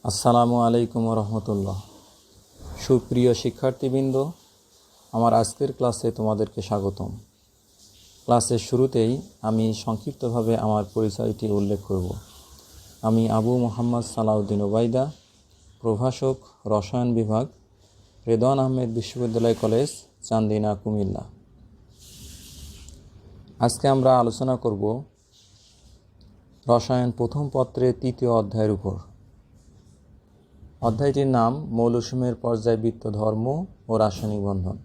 আসসালামু আলাইকুম রহমতুল্লাহ। সুপ্রিয় শিক্ষার্থীবৃন্দ, আমার আজকের ক্লাসে তোমাদেরকে স্বাগতম। ক্লাসের শুরুতেই আমি সংক্ষিপ্তভাবে আমার পরিচয়টি উল্লেখ করব। আমি আবু মোহাম্মদ সালাউদ্দিন ওবায়দা, প্রভাষক, রসায়ন বিভাগ, রেদওয়ান আহমেদ বিশ্ববিদ্যালয় কলেজ, চান্দিনা, কুমিল্লা। আজকে আমরা আলোচনা করব রসায়ন প্রথম পত্রের ৩য় অধ্যায়ের উপর। অধ্যায়টির নাম মৌলসমূহের পর্যায়বৃত্ত ধর্ম ও রাসায়নিক বন্ধন।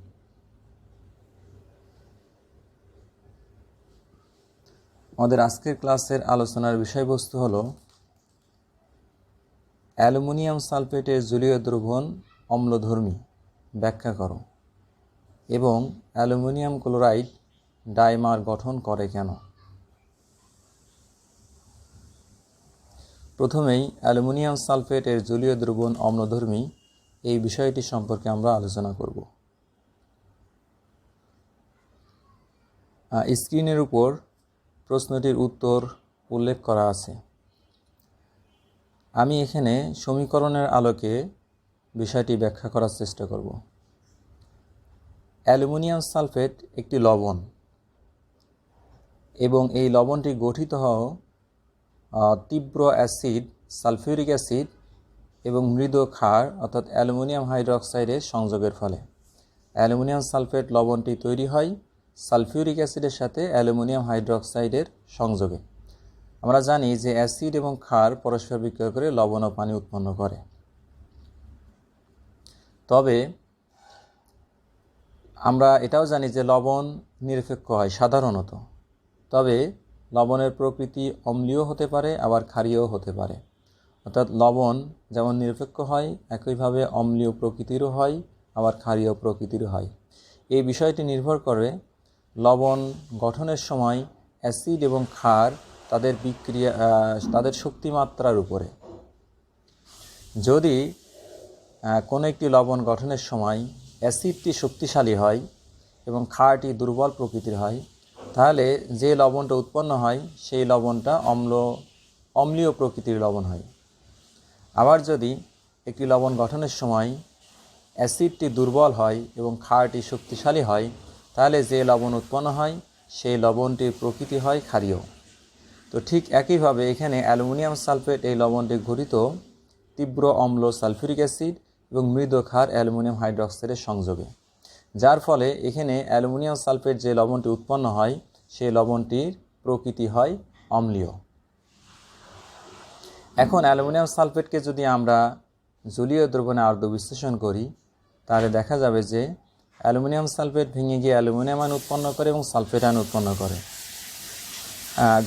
আমাদের আজকের ক্লাসের আলোচনার বিষয়বস্তু হল অ্যালুমিনিয়াম সালফেটের জলীয় দ্রবণ অম্লধর্মী, ব্যাখ্যা করো, এবং অ্যালুমিনিয়াম ক্লোরাইড ডাইমার গঠন করে কেন। প্রথমেই অ্যালুমিনিয়াম সালফেটের জলীয় দ্রবণ অম্লধর্মী এই বিষয়টি সম্পর্কে আমরা আলোচনা করব। স্ক্রিনের উপর প্রশ্নটির উত্তর উল্লেখ করা আছে। আমি এখানে সমীকরণের আলোকে বিষয়টি ব্যাখ্যা করার চেষ্টা করব। অ্যালুমিনিয়াম সালফেট একটি লবণ এবং এই লবণটি গঠিত হয় তীব্র অ্যাসিড সালফিউরিক অ্যাসিড এবং মৃদু ক্ষার অর্থাৎ অ্যালুমিনিয়াম হাইড্রোক্সাইডের সংযোগের ফলে। অ্যালুমিনিয়াম সালফেট লবণটি তৈরি হয় সালফিউরিক অ্যাসিডের সাথে অ্যালুমিনিয়াম হাইড্রোক্সাইডের সংযোগে। আমরা জানি যে অ্যাসিড এবং ক্ষার পরস্পর বিক্রিয়া করে লবণ ও পানি উৎপন্ন করে। তবে আমরা এটাও জানি যে লবণ নিরপেক্ষ হয় সাধারণত, তবে লবণের প্রকৃতি অম্লীয় হতে পারে, আবার ক্ষারীয় হতে পারে। অর্থাৎ লবণ যেমন নিরপেক্ষ হয়, একইভাবে অম্লীয় প্রকৃতিরও হয়, আবার ক্ষারীয় প্রকৃতিরও হয়। এই বিষয়টি নির্ভর করে লবণ গঠনের সময় অ্যাসিড এবং ক্ষার তাদের বিক্রিয়া তাদের শক্তিমাত্রার উপরে। যদি কোনো একটি লবণ গঠনের সময় অ্যাসিডটি শক্তিশালী হয় এবং ক্ষারটি দুর্বল প্রকৃতির হয়, তাহলে যে লবণটা উৎপন্ন হয় সেই লবণটা অম্লীয় প্রকৃতির লবণ হয়। আবার যদি একটি লবণ গঠনের সময় অ্যাসিডটি দুর্বল হয় এবং ক্ষারটি শক্তিশালী হয়, তাহলে যে লবণ উৎপন্ন হয় সেই লবণটির প্রকৃতি হয় ক্ষারীয়। তো ঠিক একইভাবে এখানে অ্যালুমিনিয়াম সালফেট এই লবণটি গঠিত তীব্র অম্ল সালফিউরিক অ্যাসিড এবং মৃদু ক্ষার অ্যালুমিনিয়াম হাইড্রোক্সাইডের সংযোগে, যার ফলে এখানে অ্যালুমিনিয়াম সালফেট যে লবণটি উৎপন্ন হয় সেই লবণটির প্রকৃতি হয় অম্লীয়। এখন অ্যালুমিনিয়াম সালফেটকে যদি আমরা জলীয় দ্রবণে আর্দ্র বিশ্লেষণ করি, তাহলে দেখা যাবে যে অ্যালুমিনিয়াম সালফেট ভেঙে গিয়ে অ্যালুমিনিয়াম আয়ন উৎপন্ন করে এবং সালফেট আয়ন উৎপন্ন করে।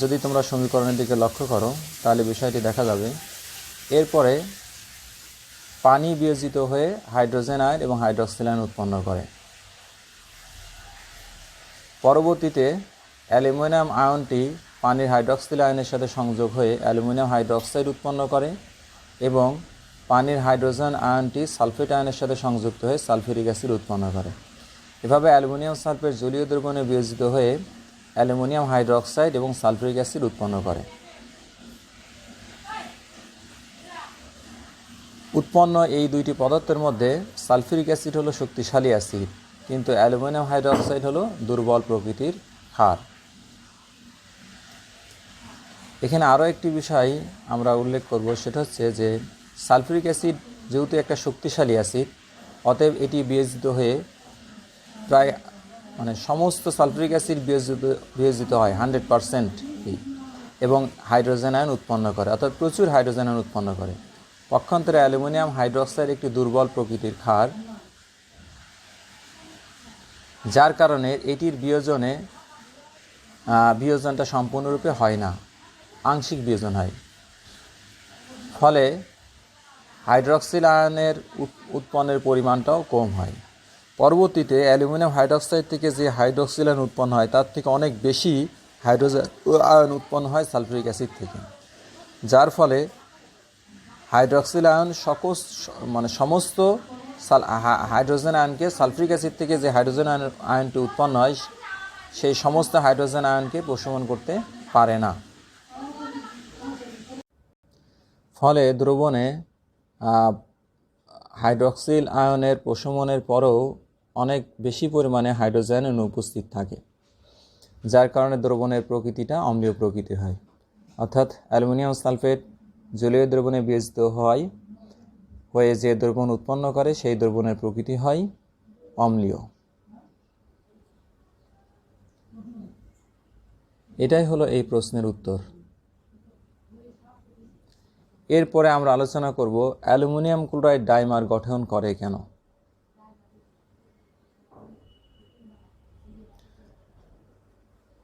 যদি তোমরা সমীকরণের দিকে লক্ষ্য করো তাহলে বিষয়টি দেখা যাবে। এরপরে পানি বিয়োজিত হয়ে হাইড্রোজেন আয়ন এবং হাইড্রক্সিল আয়ন উৎপন্ন করে। পরবর্তীতে অ্যালুমিনিয়াম আয়নটি পানির হাইড্রক্সিল আয়নের সাথে সংযোগ হয়ে অ্যালুমিনিয়াম হাইড্রক্সাইড উৎপন্ন করে এবং পানির হাইড্রোজেন আয়নটি সালফেট আয়নের সাথে সংযুক্ত হয়ে সালফিউরিক অ্যাসিড উৎপন্ন করে। এভাবে অ্যালুমিনিয়াম সালফেট জলীয় দ্রবণে বিয়োজিত হয়ে অ্যালুমিনিয়াম হাইড্রক্সাইড এবং সালফিউরিক অ্যাসিড উৎপন্ন করে। উৎপন্ন এই দুইটি পদার্থের মধ্যে সালফিউরিক অ্যাসিড হলো শক্তিশালী অ্যাসিড, কিন্তু অ্যালুমিনিয়াম হাইড্রক্সাইড হলো দুর্বল প্রকৃতির ক্ষার। এখানে আরও একটি বিষয় আমরা উল্লেখ করব, সেটা হচ্ছে যে সালফিউরিক অ্যাসিড যেহেতু একটা শক্তিশালী অ্যাসিড, অতএব এটি বিয়োজিত হয়ে প্রায় সমস্ত সালফিউরিক অ্যাসিড বিয়োজিত হয় 100% এবং হাইড্রোজেন আয়ন উৎপন্ন করে, অর্থাৎ প্রচুর হাইড্রোজেন আয়ন উৎপন্ন করে। পক্ষান্তরে অ্যালুমিনিয়াম হাইড্রক্সাইড একটি দুর্বল প্রকৃতির ক্ষার, যার কারণে এটির বিয়োজনটা সম্পূর্ণরূপে হয় না, আংশিক বিয়োজন হয়। ফলে হাইড্রক্সিল আয়নের উৎপন্নের পরিমাণটাও কম হয়। পরবর্তীতে অ্যালুমিনিয়াম হাইড্রক্সাইড থেকে যে হাইড্রক্সিল আয়ন উৎপন্ন হয় তার থেকে অনেক বেশি হাইড্রোজেন আয়ন উৎপন্ন হয় সালফিউরিক অ্যাসিড থেকে, যার ফলে হাইড্রক্সিল আয়ন সমস্ত হাইড্রোজেন আয়নকে সালফিউরিক অ্যাসিড থেকে যে হাইড্রোজেন আয়নটি উৎপন্ন হয় সেই সমস্ত হাইড্রোজেন আয়নকে প্রশমন করতে পারে না। ফলে দ্রবণে হাইড্রক্সিল আয়নের প্রশমনের পরেও অনেক বেশি পরিমাণে হাইড্রোজেন অনুপস্থিত থাকে, যার কারণে দ্রবণের প্রকৃতিটা অম্লীয় প্রকৃতির হয়। অর্থাৎ অ্যালুমিনিয়াম সালফেট জলীয় দ্রবণে বিয়োজিত হয়ে যে দ্রবণ উৎপন্ন করে সেই দ্রবণের প্রকৃতি হয় অম্লীয়। এটাই হলো এই প্রশ্নের উত্তর। এরপরে আমরা আলোচনা করব অ্যালুমিনিয়াম ক্লোরাইড ডাইমার গঠন করে কেন।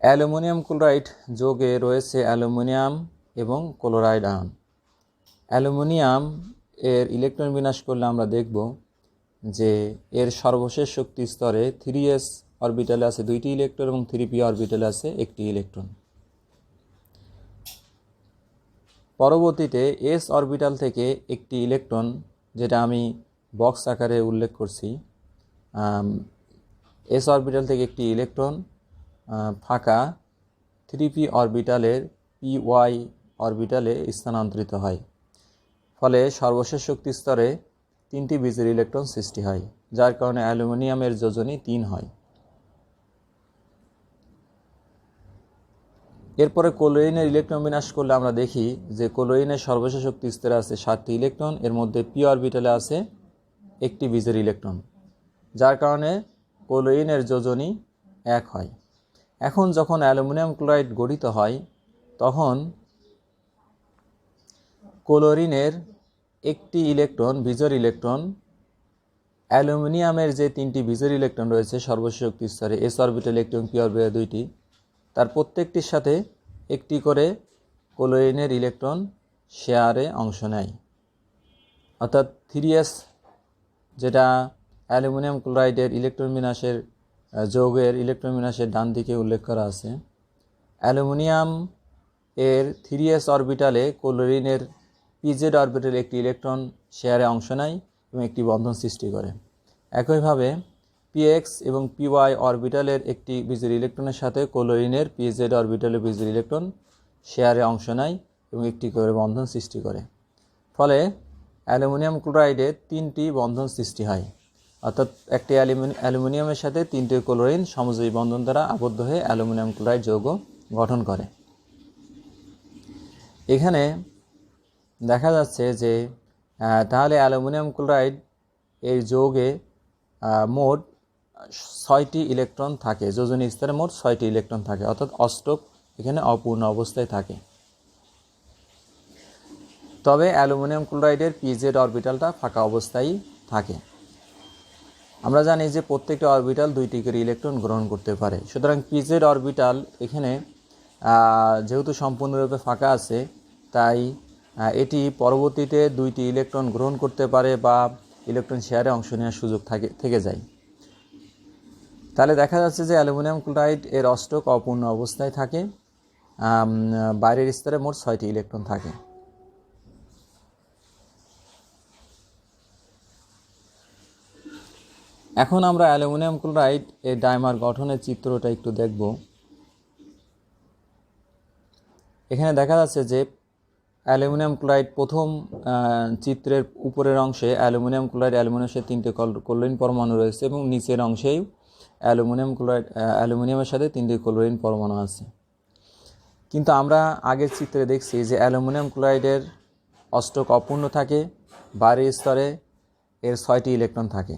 অ্যালুমিনিয়াম ক্লোরাইড যৌগে রয়েছে অ্যালুমিনিয়াম এবং ক্লোরাইড আয়ন। অ্যালুমিনিয়াম এর ইলেকট্রন বিন্যাস করলে আমরা দেখব যে এর সর্বশেষ শক্তি স্তরে 3s অরবিটালে আছে 2টি ইলেকট্রন এবং 3p অরবিটালে আছে 1টি ইলেকট্রন। পরবর্তীতে s অরবিটাল থেকে একটি ইলেকট্রন, যেটা আমি বক্স আকারে উল্লেখ করছি, s অরবিটাল থেকে একটি ইলেকট্রন ফাঁকা 3p অরবিটালের py অরবিটালে স্থানান্তরিত হয়। ফলে সর্বশেষ শক্তি স্তরে 3টি বিজোড় ইলেকট্রন সৃষ্টি হয়, যার কারণে অ্যালুমিনিয়ামের যোজনী 3 হয়। এরপরে ক্লোরিনের ইলেকট্রন বিন্যাস করলে আমরা দেখি যে ক্লোরিনের সর্বশেষ শক্তি স্তরে আছে 7টি ইলেকট্রন, এর মধ্যে p অরবিটালে আছে 1টি বিজোড় ইলেকট্রন, যার কারণে ক্লোরিনের যোজনী 1 হয়। এখন যখন অ্যালুমিনিয়াম ক্লোরাইড গঠিত হয় তখন ক্লোরিনের একটি ইলেকট্রন বিজোড় ইলেকট্রন অ্যালুমিনিয়ামের যে 3টি বিজোড় ইলেকট্রন রয়েছে সর্বশেষ শক্তি স্তরে s অরবিটালে 1টি এবং p অরবিটালে 2টি, তার প্রত্যেকটির সাথে একটি করে ক্লোরিনের ইলেকট্রন শেয়ারে অংশ নেয়। অর্থাৎ 3s, যেটা অ্যালুমিনিয়াম ক্লোরাইডের ইলেকট্রন বিন্যাসের যৌগের ইলেকট্রন বিন্যাসের ডান দিকে উল্লেখ করা আছে, অ্যালুমিনিয়াম এর 3s অরবিটালে ক্লোরিনের pz অরবিটালে একটি ইলেকট্রন শেয়ারে অংশ নেয় এবং একটি বন্ধন সৃষ্টি করে। একইভাবে px এবং py অরবিটালের একটি বিজোড় ইলেকট্রনের সাথে ক্লোরিনের pz অরবিটালের বিজোড় ইলেকট্রন শেয়ারে অংশ নেয় এবং একটি করে বন্ধন সৃষ্টি করে। ফলে অ্যালুমিনিয়াম ক্লোরাইডের 3টি বন্ধন সৃষ্টি হয়। অর্থাৎ একটি অ্যালুমিনিয়ামের সাথে 3টি ক্লোরিন সমযোজী বন্ধন দ্বারা আবদ্ধ হয়ে অ্যালুমিনিয়াম ক্লোরাইড যৌগ গঠন করে। এখানে দেখা যাচ্ছে যে তাহলে অ্যালুমিনিয়াম ক্লোরাইড এই যৌগে মোট 6টি ইলেকট্রন থাকে, যোজনী স্তরে মোট 6টি ইলেকট্রন থাকে, অর্থাৎ অষ্টক এখানে অপূর্ণ অবস্থায় থাকে। তবে অ্যালুমিনিয়াম ক্লোরাইডের pz অরবিটালটা ফাঁকা অবস্থায় থাকে। আমরা জানি যে প্রত্যেকটি অরবিটাল 2টি করে ইলেকট্রন গ্রহণ করতে পারে। সুতরাং pz অরবিটাল এখানে যেহেতু সম্পূর্ণরূপে ফাঁকা আছে, তাই এটি পরবর্তীতে 2টি ইলেকট্রন গ্রহণ করতে পারে বা ইলেকট্রন শেয়ারে অংশ নেওয়ার সুযোগ থেকে যায়। তাহলে দেখা যাচ্ছে যে অ্যালুমিনিয়াম ক্লোরাইড এর অষ্টক অপূর্ণ অবস্থায় থাকে, বাইরের স্তরে মোট 6টি ইলেকট্রন থাকে। এখন আমরা অ্যালুমিনিয়াম ক্লোরাইড এর ডাইমার গঠনের চিত্রটা একটু দেখব। এখানে দেখা যাচ্ছে যে অ্যালুমিনিয়াম ক্লোরাইড প্রথম চিত্রের উপরের অংশে অ্যালুমিনিয়ামের 3টে ক্লোরিন পরমাণু রয়েছে এবং নিচের অংশেই অ্যালুমিনিয়ামের সাথে 3টি ক্লোরিন পরমাণু আছে। কিন্তু আমরা আগের চিত্রে দেখছি যে অ্যালুমিনিয়াম ক্লোরাইডের অষ্টক অপূর্ণ থাকে, বাইরের স্তরে এর 6টি ইলেকট্রন থাকে,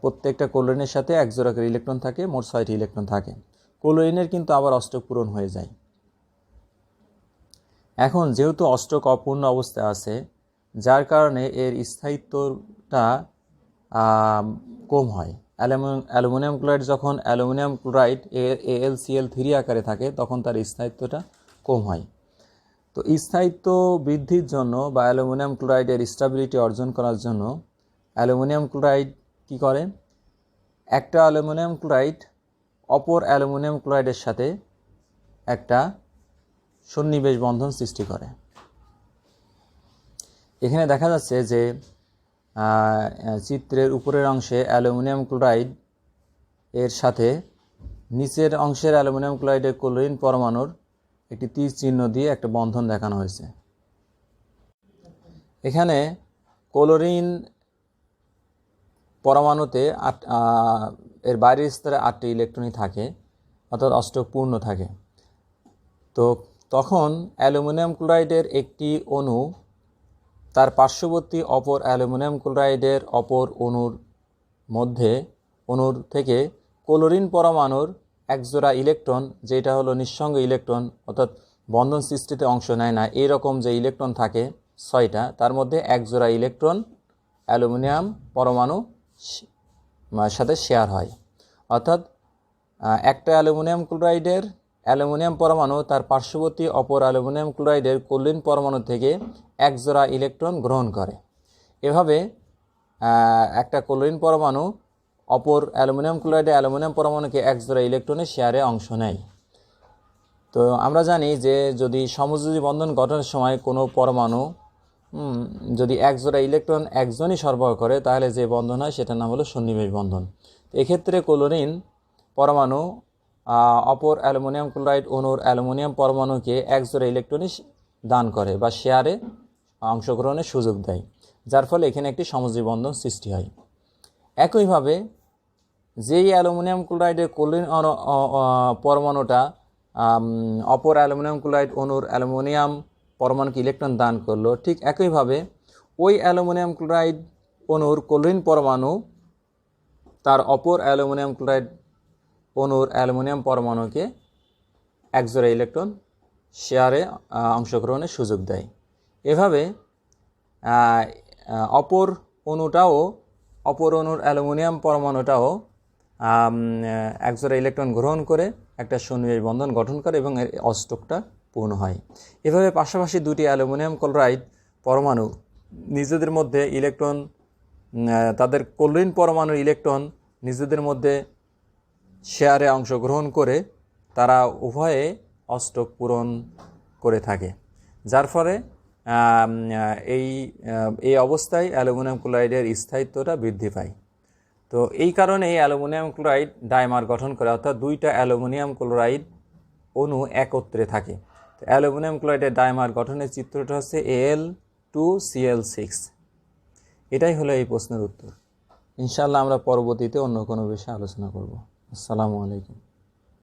প্রত্যেকটা ক্লোরিনের সাথে এক জোড়া করে ইলেকট্রন থাকে, মোট 6টি ইলেকট্রন থাকে। ক্লোরিনের কিন্তু আবার অষ্টক পূরণ হয়ে যায়। এখন যেহেতু অষ্টক অপূর্ণ অবস্থায় আছে, যার কারণে এর স্থায়িত্বটা কম হয়। অ্যালুমিনিয়াম ক্লোরাইড যখন অ্যালুমিনিয়াম ক্লোরাইড এর AlCl3 আকারে থাকে তখন তার স্থায়িত্বটা কম হয়। তো স্থায়িত্ব বৃদ্ধির জন্য বা অ্যালুমিনিয়াম ক্লোরাইডের স্টেবিলিটি অর্জন করার জন্য অ্যালুমিনিয়াম ক্লোরাইড কী করে, একটা অ্যালুমিনিয়াম ক্লোরাইড অপর অ্যালুমিনিয়াম ক্লোরাইডের সাথে একটা সন্নিবেশ বন্ধন সৃষ্টি করে। এখানে দেখা যাচ্ছে যে চিত্রের উপরের অংশে অ্যালুমিনিয়াম ক্লোরাইড এর সাথে নিচের অংশের অ্যালুমিনিয়াম ক্লোরাইডের ক্লোরিন পরমাণুর একটি তীর চিহ্ন দিয়ে একটা বন্ধন দেখানো হয়েছে। এখানে ক্লোরিন পরমাণুতে এর বাইরের স্তরে 8টি ইলেকট্রনই থাকে, অর্থাৎ অষ্টক পূর্ণ থাকে। তো তখন অ্যালুমিনিয়াম ক্লোরাইডের একটি অণু তার পার্শ্ববর্তী অপর অ্যালুমিনিয়াম ক্লোরাইডের অপর অণুর থেকে ক্লোরিন পরমাণুর একজোড়া ইলেকট্রন, যেটা হলো নিঃসঙ্গ ইলেকট্রন, অর্থাৎ বন্ধন সৃষ্টিতে অংশ নেয় না, এইরকম যে ইলেকট্রন থাকে 6টা, তার মধ্যে একজোড়া ইলেকট্রন অ্যালুমিনিয়াম পরমাণু সাথে শেয়ার হয়। অর্থাৎ একটা অ্যালুমিনিয়াম পরমাণু তার পার্শ্ববর্তী অপর অ্যালুমিনিয়াম ক্লোরাইডের ক্লোরিন পরমাণু থেকে একজোড়া ইলেকট্রন গ্রহণ করে। এভাবে একটা ক্লোরিন পরমাণু অপর অ্যালুমিনিয়াম ক্লোরাইডের অ্যালুমিনিয়াম পরমাণুকে একজোড়া ইলেকট্রনের শেয়ারে অংশ নেয়। তো আমরা জানি যে যদি সমযোজী বন্ধন গঠনের সময় কোনো পরমাণু যদি একজোড়া ইলেকট্রন একজনই সরবরাহ করে, তাহলে যে বন্ধন হয় সেটার নাম হলো সন্নিবেশ বন্ধন। এক্ষেত্রে ক্লোরিন পরমাণু অপর অ্যালুমিনিয়াম ক্লোরাইড অণুর অ্যালুমিনিয়াম পরমাণুকে একজোড়া ইলেকট্রনই দান করে বা শেয়ারে অংশগ্রহণের সুযোগ দেয়, যার ফলে এখানে একটি সমযোজী বন্ধন সৃষ্টি হয়। একইভাবে যেই অ্যালুমিনিয়াম ক্লোরাইডের ক্লোরিন পরমাণুটা অপর অ্যালুমিনিয়াম ক্লোরাইড অণুর অ্যালুমিনিয়াম পরমাণুকে ইলেকট্রন দান করলো, ঠিক একইভাবে ওই অ্যালুমিনিয়াম ক্লোরাইড অণুর ক্লোরিন পরমাণু তার অপর অ্যালুমিনিয়াম ক্লোরাইড অণুর অ্যালুমিনিয়াম পরমাণুকে একজোড়া ইলেকট্রন শেয়ারে অংশগ্রহণের সুযোগ দেয়। এভাবে অপর অণুর অ্যালুমিনিয়াম পরমাণুটাও একজোড়া ইলেকট্রন গ্রহণ করে একটা সন্নিবেশ বন্ধন গঠন করে এবং এর অষ্টকটা পূর্ণ হয়। এভাবে পাশাপাশি দুটি অ্যালুমিনিয়াম ক্লোরাইড পরমাণু নিজেদের মধ্যে ইলেকট্রন, তাদের ক্লোরিন পরমাণুর ইলেকট্রন নিজেদের মধ্যে শেয়ারে অংশগ্রহণ করে তারা উভয়ে অষ্টক পূরণ করে থাকে, যার ফলে এই অবস্থায় অ্যালুমিনিয়াম ক্লোরাইডের স্থায়িত্বটা বৃদ্ধি পায়। তো এই কারণে এই অ্যালুমিনিয়াম ক্লোরাইড ডাইমার গঠন করে, অর্থাৎ দুইটা অ্যালুমিনিয়াম ক্লোরাইড অণু একত্রে থাকে। তো অ্যালুমিনিয়াম ক্লোরাইডের ডাইমার গঠনের চিত্রটা হচ্ছে Al2Cl6। এটাই হলো এই প্রশ্নের উত্তর। ইনশাআল্লাহ আমরা পরবর্তীতে অন্য কোনো বিষয়ে আলোচনা করব। আসসালামু আলাইকুম।